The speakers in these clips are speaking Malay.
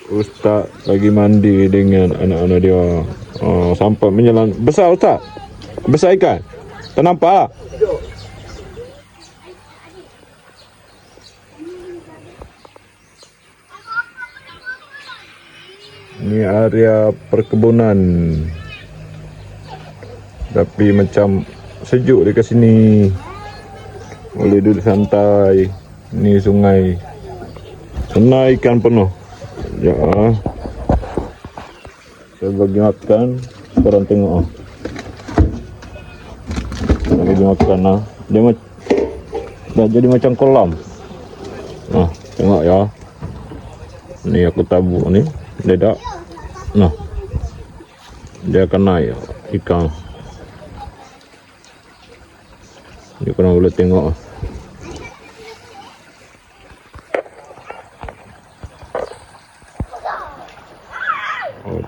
Ustaz lagi mandi dengan anak-anak dia. Sampai menyelam. Besar Ustaz? Besar ikan? Tak nampak? Ini area perkebunan. Tapi macam sejuk dekat sini. Boleh duduk santai. Ni sungai. Sana ikan penuh. Ya. Saya bagi makan. Korang tengok. Saya bagi makan lah. Dia dah jadi macam kolam. Tengok ya. Ni aku tabuk ni. Dia dah. Nah. Dia akan naik ikan. Ni korang boleh tengok.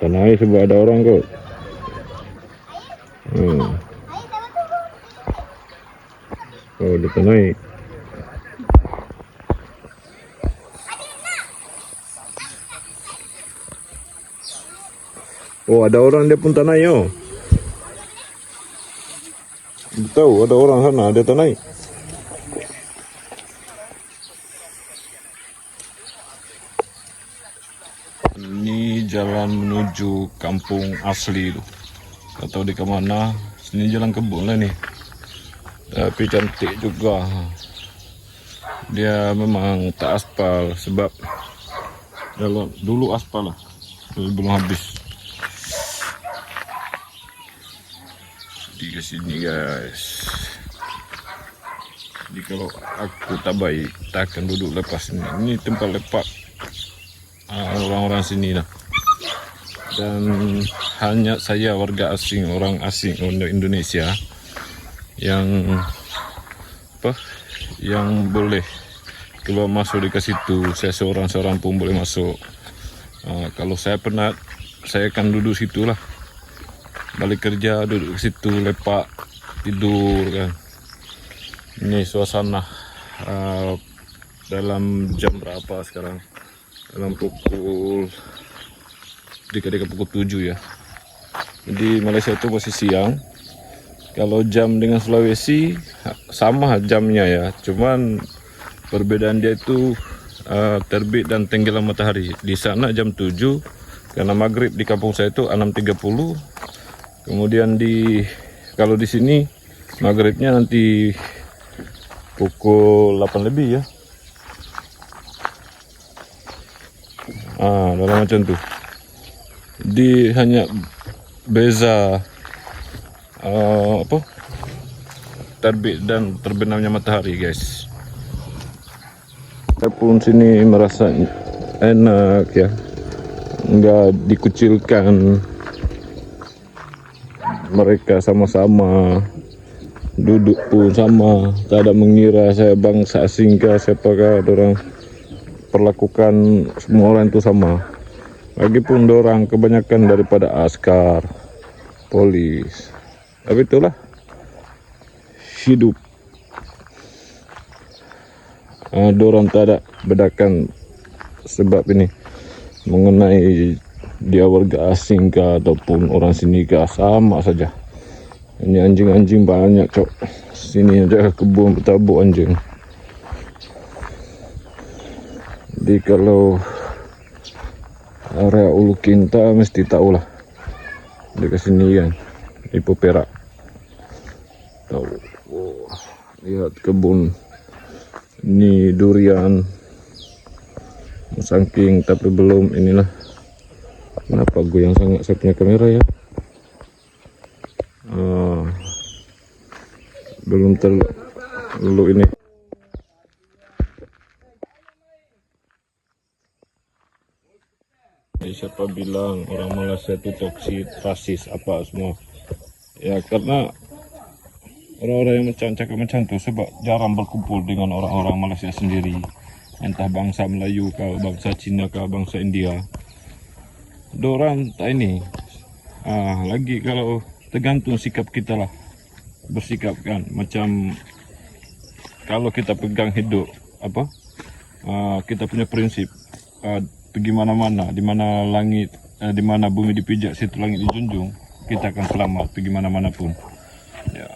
Tak naik sebab ada orang kot. Dia tak naik. Ada orang dia pun tak naik. Tahu ada orang sana dia tak naik. Ini jalan menuju kampung asli tu. Tak tahu di ke mana. Sini jalan kebun lah ni. Tapi cantik juga. Dia memang tak aspal sebab dulu aspal lah. Belum habis. Di ke sini guys. Jadi kalau aku tak baik, tak akan duduk lepas ni. Ini tempat lepak orang-orang sini lah. Dan hanya saya warga asing, orang asing, orang Indonesia yang boleh keluar masuk di situ. Saya seorang-seorang pun boleh masuk. Kalau saya penat, saya akan duduk situ lah. Balik kerja duduk ke situ, lepak, tidur kan. Ini suasana dalam jam berapa sekarang? Dalam pukul dekat pukul 7 ya. Jadi Malaysia itu masih siang. Kalau jam dengan Sulawesi sama jamnya ya. Cuman perbedaan dia itu terbit dan tenggelam matahari. Di sana jam 7, karena maghrib di kampung saya itu 6.30. Kemudian kalau di sini maghribnya nanti pukul 8 lebih ya. Dalam macam tu. Jadi hanya beza terbit dan terbenamnya matahari guys. Saya pun sini merasa enak ya. Enggak dikucilkan. Mereka sama-sama duduk pun sama, tak ada mengira saya bangsa asing kah siapakah. Orang perlakukan semua orang itu sama. Lagipun orang kebanyakan daripada askar, polis. Tapi itulah hidup. Dorang tak ada bedakan sebab ini mengenai dia warga asing kah ataupun orang sini kah, sama saja. Ini anjing-anjing banyak cok. Sini ada kebun bertabuk anjing. Jadi kalau area Ulu Kinta mesti tahulah. Dekat sini kan, Ipoh Perak. Tahu. Lihat kebun. Ini durian. Saking tapi belum inilah. Kenapa goyang sangat saya punya kamera ya? Belum terlalu ini. Siapa bilang orang Malaysia itu toksik, rasis, apa semua? Ya karena orang-orang yang cakap macam tu sebab jarang berkumpul dengan orang-orang Malaysia sendiri. Entah bangsa Melayu kah, bangsa Cina kah, bangsa India. Dorang tak ini. Lagi kalau tergantung sikap kita lah. Bersikap kan. Macam kalau kita pegang hidup, kita punya prinsip. pergi mana-mana, di mana langit, di mana bumi dipijak, situ langit dijunjung, kita akan selamat pergi mana-mana pun. Ya.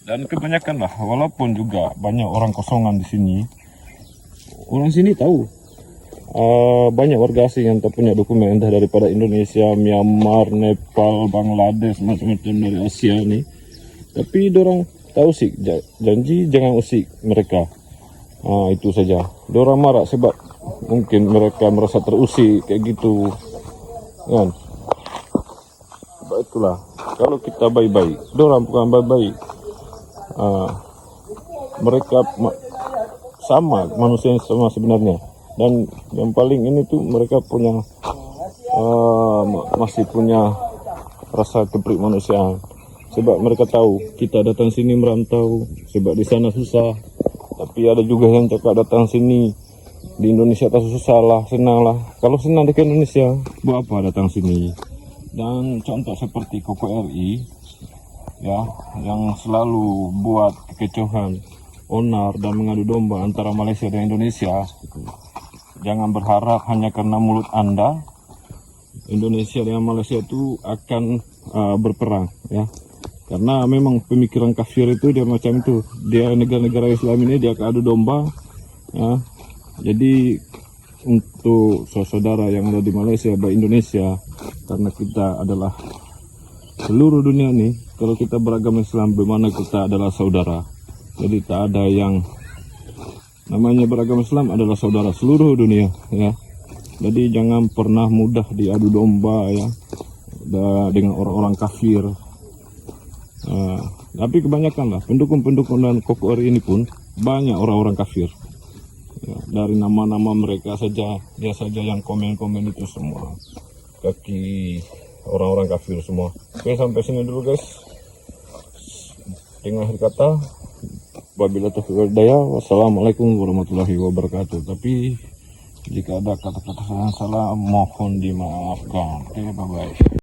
Dan kebanyakan lah, walaupun juga banyak orang kosongan di sini, orang sini tahu banyak warga asing yang tak punya dokumen, entah daripada Indonesia, Myanmar, Nepal, Bangladesh, macam-macam dari Asia nih. Tapi dorang tahu sih, janji jangan usik mereka. Itu saja. Dorang marah sebab mungkin mereka merasa terusik kayak gitu, kan? Itulah. Kalau kita baik-baik, dorang bukan baik-baik. Mereka sama manusia yang sama sebenarnya. Dan yang paling ini tuh mereka punya masih punya rasa kepribadian, sebab mereka tahu kita datang sini merantau sebab di sana susah. Tapi ada juga yang cakap datang sini di Indonesia tak susah lah, senang lah. Kalau senang di Indonesia, buat apa datang sini? Dan contoh seperti KKRI ya, yang selalu buat kekecohan, onar dan mengadu domba antara Malaysia dan Indonesia. Jangan berharap hanya karena mulut Anda Indonesia dengan Malaysia itu akan berperang ya. Karena memang pemikiran kafir itu dia macam itu. Dia negara-negara Islam ini dia adu domba ya. Jadi untuk saudara yang ada di Malaysia dan Indonesia, karena kita adalah seluruh dunia nih, kalau kita beragama Islam bagaimana kita adalah saudara. Jadi tak ada yang namanya beragama Islam, adalah saudara seluruh dunia ya. Jadi jangan pernah mudah diadu domba ya dengan orang-orang kafir. Tapi kebanyakan lah pendukung-pendukung dan KKRI ini pun banyak orang-orang kafir ya, dari nama-nama mereka saja, dia saja yang komen-komen itu semua kaki orang-orang kafir semua. Oke, sampai sini dulu guys. Dengan akhir kata, wabillahi taufiq wal hidayah, wassalamualaikum warahmatullahi wabarakatuh. Tapi jika ada kata-kata yang salah mohon dimaafkan. Oke, bye bye.